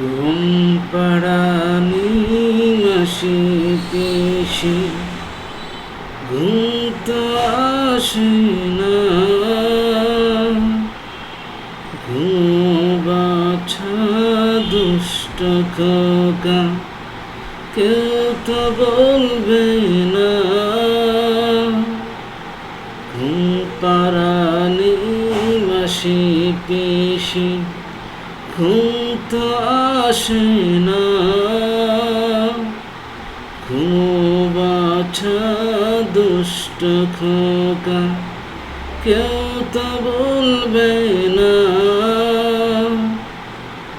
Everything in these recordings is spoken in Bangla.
ঘুম পাড়ানি মাসি পিসি ঘুম তো আসে না, বাছা দুষ্ট খোকা কেউ তো বলবে না। ঘুম পাড়ানি মাসি পিসি ঘুম তো আসে না, বাছা দুষ্ট খোকা কেউ তো বলবে না।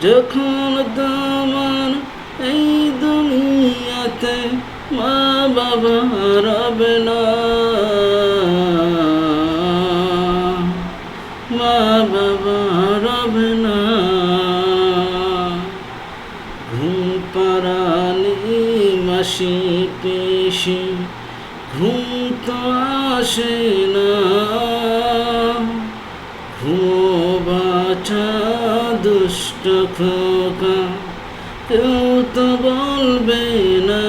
যখন তোমার এই দুনিয়াতে মা বাবা রবে না, মা বাবা রবে না। ঘুম পাড়ানি মাসি পিসি ঘুম তো আসে না, বাছা দুষ্ট খোকা কেউ তো বলবে না।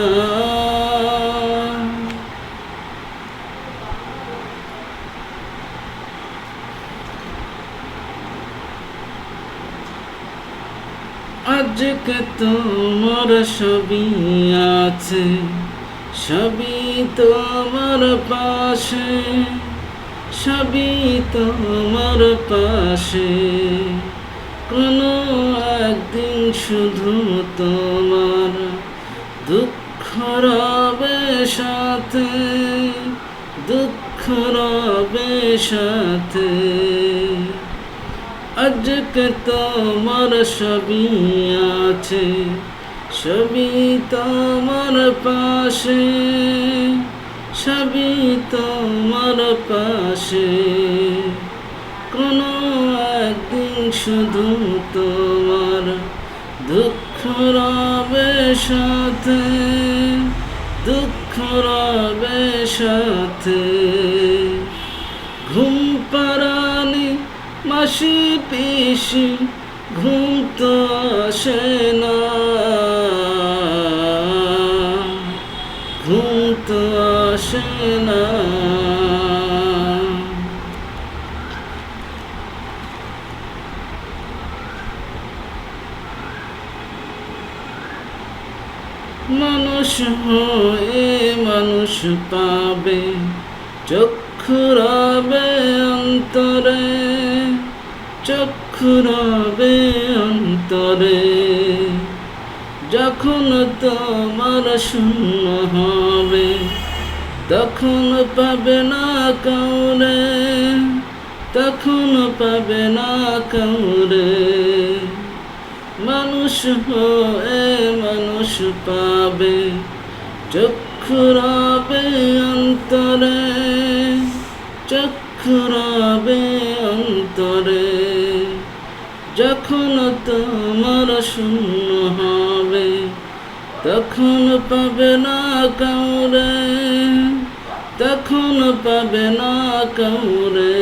আজকে তোমার সবই আছে, সবই তোমার পাশে, সবই তোমার পাশে। কোনো একদিন শুধু তোমার দুঃখ রবে সাথে, দুঃখ রবে সাথে। আজকে তোমার সবই আছে, সবই তোমার পাশে, সবই তোমার পাশে। কোনো একদিন শুধু তোমার দুঃখ রবে সাথে, দুঃখ রবে সাথে। ঘুম পাড়ানি মাসি পিসি ঘুম তো আসে না, ঘুম তো আসে না। মানুষ হয়ে মানুষ পাবে, চক্ষু রবে অন্তরে, চক্ষু রবে অন্তরে। যখন তোমার শূন্য হবে তখন পাবে না কাউরে, তখন পাবে না কাউরে। মানুষ হয়ে মানুষ পাবে, চক্ষু রবে অন্তরে, চক্ষু রবে অন্তরে। যখন তোমার শূন্য হবে তখন পাবে না কাউরে, তখন পাবে না কাউরে।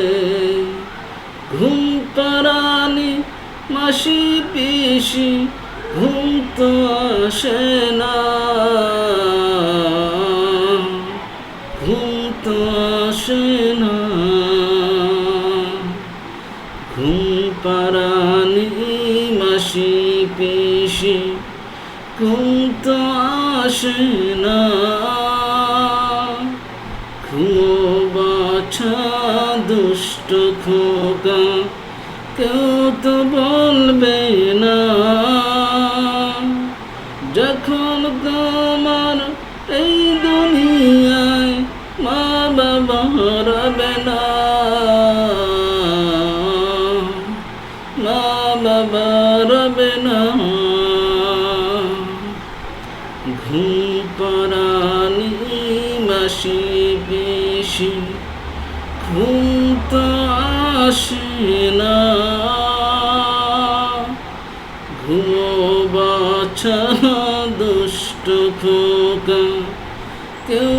ঘুম পাড়ানি মাসি পিসি ঘুম তো আসে না, ঘুম তো আসে না। ঘুম পাড়ানি মাসি পিসি ঘুম তো আসে না, বাছা দুষ্ট খোকা কেউ তো বলবে না। যখন তোমার এই দুনিয়ায় মা বাবা রবে না, মা বাবা রবে না। ঘুম পাড়ানি মাসি পিসি ঘুম তো আসে না, বাছা দুষ্ট খোকা কেউ